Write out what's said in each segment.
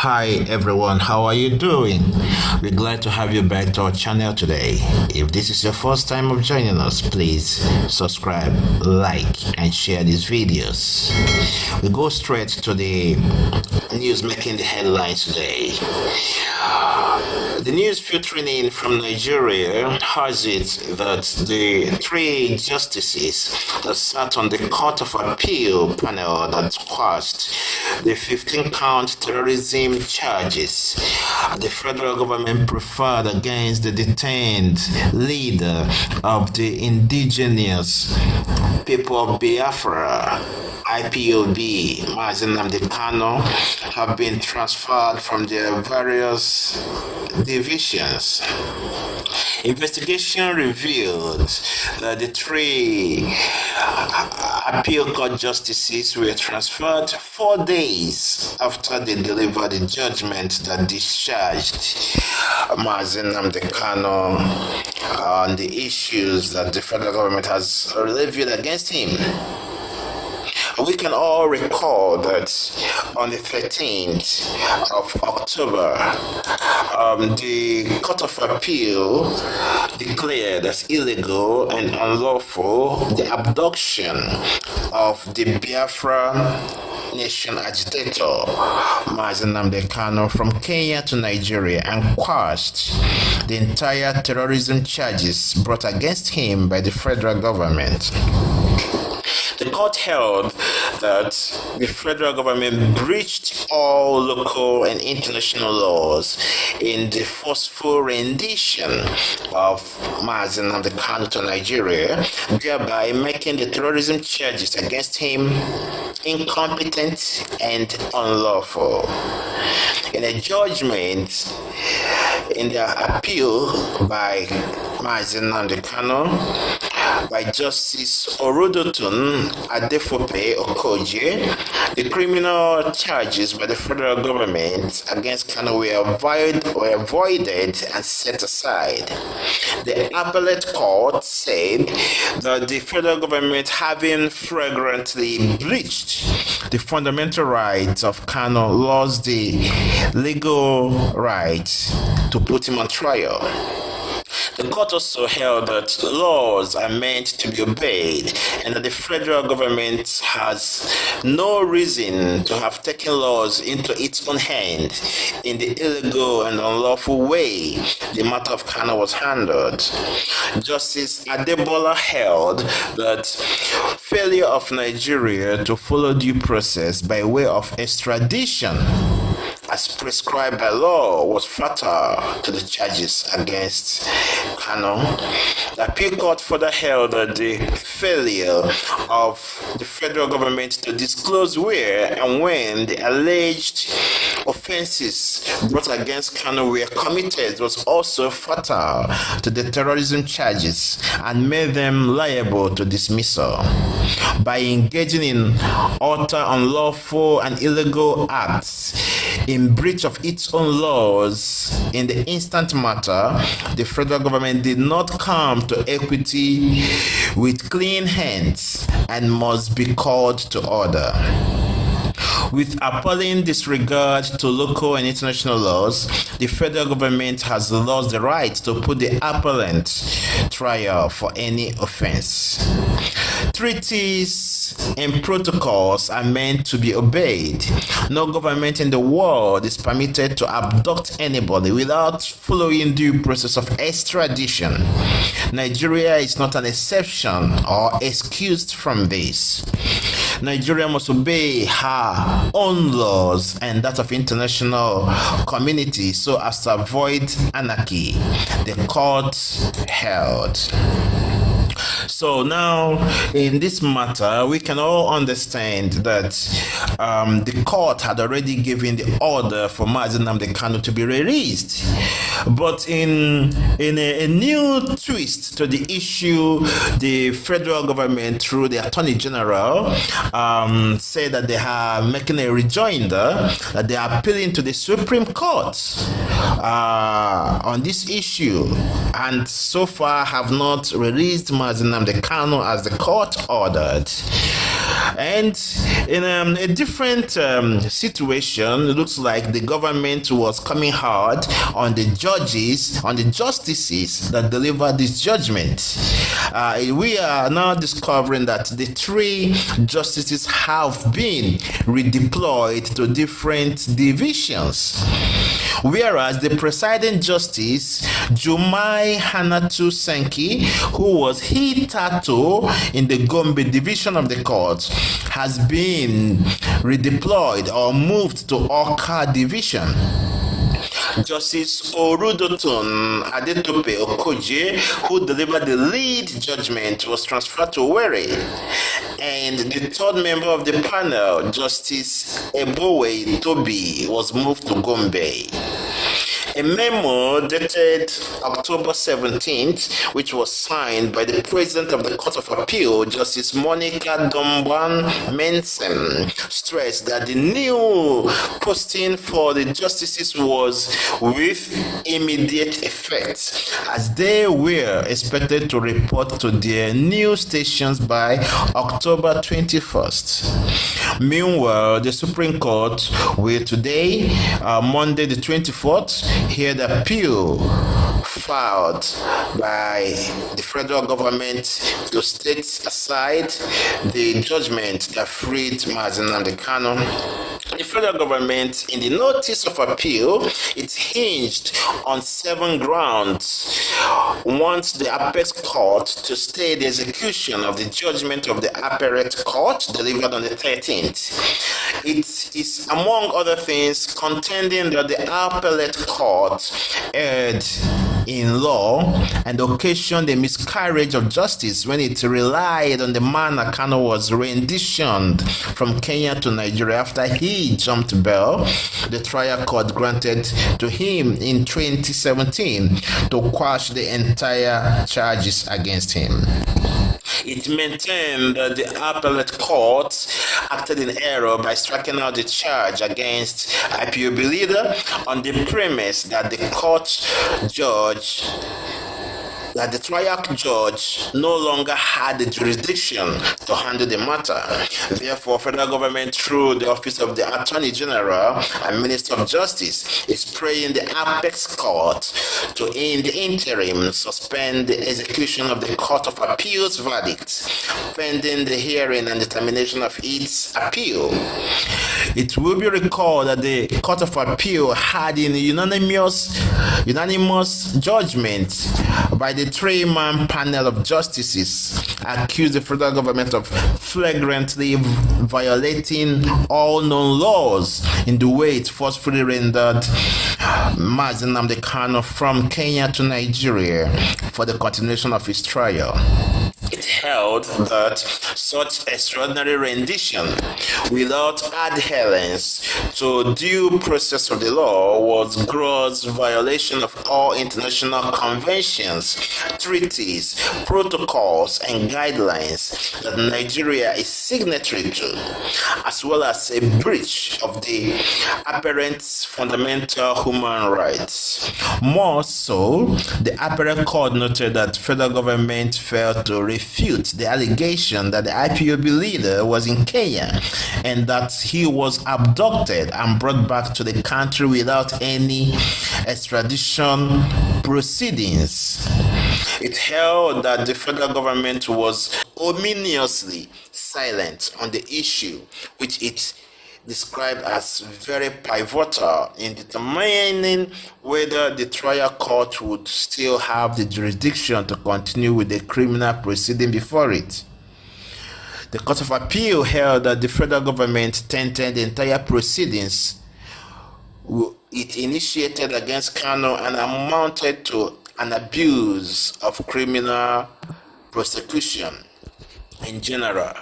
Hi everyone, how are you doing? We're glad to have you back to our channel today. If this is your first time of joining us, please subscribe, like, and share these videos. We go straight to the news making the headlines today. The news filtering in from Nigeria has it that the three justices that sat on the Court of Appeal panel that quashed the 15-count terrorism charges the federal government preferred against the detained leader of the Indigenous People of Biafra, IPOB, Mazi Nnamdi Kanu, have been transferred from their various divisions. Investigation revealed that the three appeal court justices were transferred 4 days after they delivered the judgment that discharged Mazi Nnamdi Kanu on the issues that the federal government has levied against him. We can all recall that on the 13th of October, the Court of Appeal declared as illegal and unlawful the abduction of the Biafra nation agitator Mazi Nnamdi Kanu from Kenya to Nigeria and quashed the entire terrorism charges brought against him by the federal government. The court held that the federal government breached all local and international laws in the forceful rendition of Mazi Nnamdi Kanu to Nigeria, thereby making the terrorism charges against him incompetent and unlawful. In a judgment in their appeal by Mazi Nnamdi Kanu, by Justice Orodotun Adefope Okoje, the criminal charges by the federal government against Kanu were avoided and set aside. The appellate court said that the federal government, having flagrantly breached the fundamental rights of Kanu, lost the legal right to put him on trial. The court also held that laws are meant to be obeyed and that the federal government has no reason to have taken laws into its own hand in the illegal and unlawful way the matter of Kanu was handled. Justice Adebola held that failure of Nigeria to follow due process by way of extradition as prescribed by law was fatal to the charges against Kanu. The appeal court further held that the failure of the federal government to disclose where and when the alleged offenses brought against Kanu were committed was also fatal to the terrorism charges and made them liable to dismissal. By engaging in utter unlawful and illegal acts in breach of its own laws in the instant matter, the federal government did not come to equity with clean hands and must be called to order. With appalling disregard to local and international laws, the federal government has lost the right to put the appellant trial for any offense. Treaties and protocols are meant to be obeyed. No government in the world is permitted to abduct anybody without following due process of extradition. Nigeria is not an exception or excused from this. Nigeria must obey her own laws and that of international community so as to avoid anarchy, the court held. So now, in this matter, we can all understand that the court had already given the order for Mazi Nnamdi Kanu to be released. But in a new twist to the issue, the federal government, through the Attorney General, said that they are making a rejoinder, that they are appealing to the Supreme Court on this issue, and so far have not released Mazi Nnamdi Kanu as the court ordered. And in a different situation, it looks like the government was coming hard on the judges, on the justices that delivered this judgment. We are now discovering that the 3 justices have been redeployed to different divisions, whereas the presiding justice, Jumai Hanatu Senki, who was hitherto in the Gombe division of the court, has been redeployed or moved to Oka division. Justice Orudotun Adetope Okoje, who delivered the lead judgment, was transferred to Owerri. And the 3rd member of the panel, Justice Ebowe Tobi, was moved to Gombe. A memo dated October 17th, which was signed by the President of the Court of Appeal, Justice Monica Domban Mensen, stressed that the new posting for the justices was with immediate effect, as they were expected to report to their new stations by October 21st. Meanwhile, the Supreme Court will today, Monday the 24th, hear the appeal filed by the federal government to state aside the judgment that freed Mazi Nnamdi Kanu. The federal government, in the notice of appeal, it hinged on 7 grounds. Wants the apex court to stay the execution of the judgment of the appellate court delivered on the 13th. It is, among other things, contending that the appellate court erred in law and occasioned a miscarriage of justice when it relied on the manner Kanu was renditioned from Kenya to Nigeria after he jumped bail. The trial court granted to him in 2017 to quash the entire charges against him. It maintained that the appellate court acted in error by striking out the charge against IPOB leader on the premise that the trial judge no longer had the jurisdiction to handle the matter. Therefore, federal government, through the Office of the Attorney General and Minister of Justice, is praying the apex court to, in the interim, suspend the execution of the Court of Appeal's verdict, pending the hearing and determination of its appeal. It will be recalled that the Court of Appeal had in unanimous judgment by the 3-man panel of justices accused the federal government of flagrantly violating all known laws in the way it forcefully rendered Mazi Nnamdi Kanu from Kenya to Nigeria for the continuation of his trial. It held that such extraordinary rendition without adherence to due process of the law was gross violation of all international conventions, treaties, protocols, and guidelines that Nigeria is signatory to, as well as a breach of the apparent fundamental human rights. More so, the appellate court noted that federal government failed to refute the allegation that the IPOB leader was in Kenya and that he was abducted and brought back to the country without any extradition proceedings. It held that the federal government was ominously silent on the issue, which it described as very pivotal in determining whether the trial court would still have the jurisdiction to continue with the criminal proceeding before it. The Court of Appeal held that the federal government tainted the entire proceedings it initiated against Kanu and amounted to an abuse of criminal prosecution in general.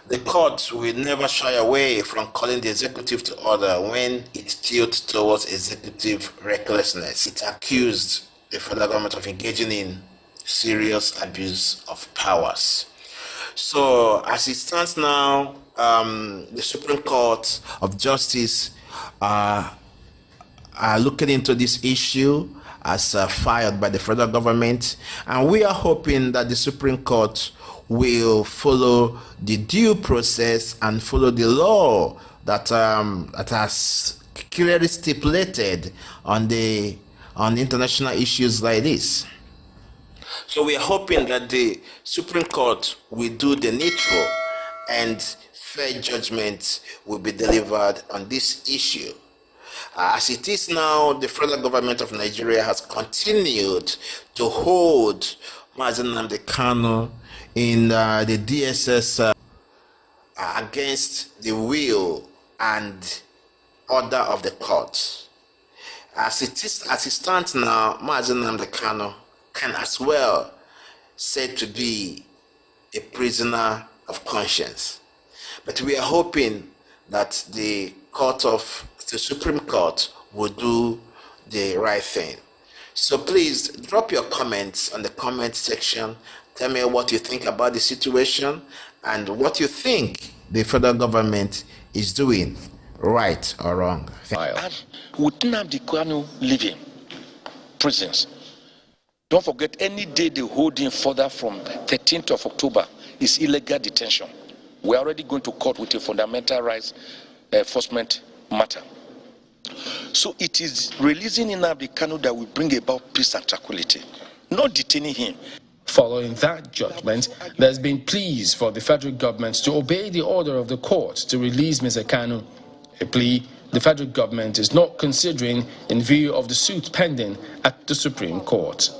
The court will never shy away from calling the executive to order when it tilts towards executive recklessness. It accused the federal government of engaging in serious abuse of powers. So, as it stands now, the Supreme Court of Justice are looking into this issue as filed by the federal government, and we are hoping that the Supreme Court will follow the due process and follow the law that that has clearly stipulated on the international issues like this. So we are hoping that the Supreme Court will do the needful and fair judgment will be delivered on this issue. As it is now, the federal government of Nigeria has continued to hold Mazi Nnamdi Kanu in the DSS against the will and order of the court. As it stands now, Mazi Nnamdi Kanu can as well said to be a prisoner of conscience. But we are hoping that the Supreme Court will do the right thing. So please drop your comments on the comment section. Tell me what you think about the situation and what you think the federal government is doing, right or wrong. And with Nnamdi Kanu leaving prisons, don't forget, any day they hold him further from 13th of October is illegal detention. We're already going to court with a fundamental rights enforcement matter. So it is releasing Nnamdi Kanu that will bring about peace and tranquility, not detaining him. Following that judgment, there's been pleas for the federal government to obey the order of the court to release Mr. Kanu, a plea the federal government is not considering in view of the suit pending at the Supreme Court.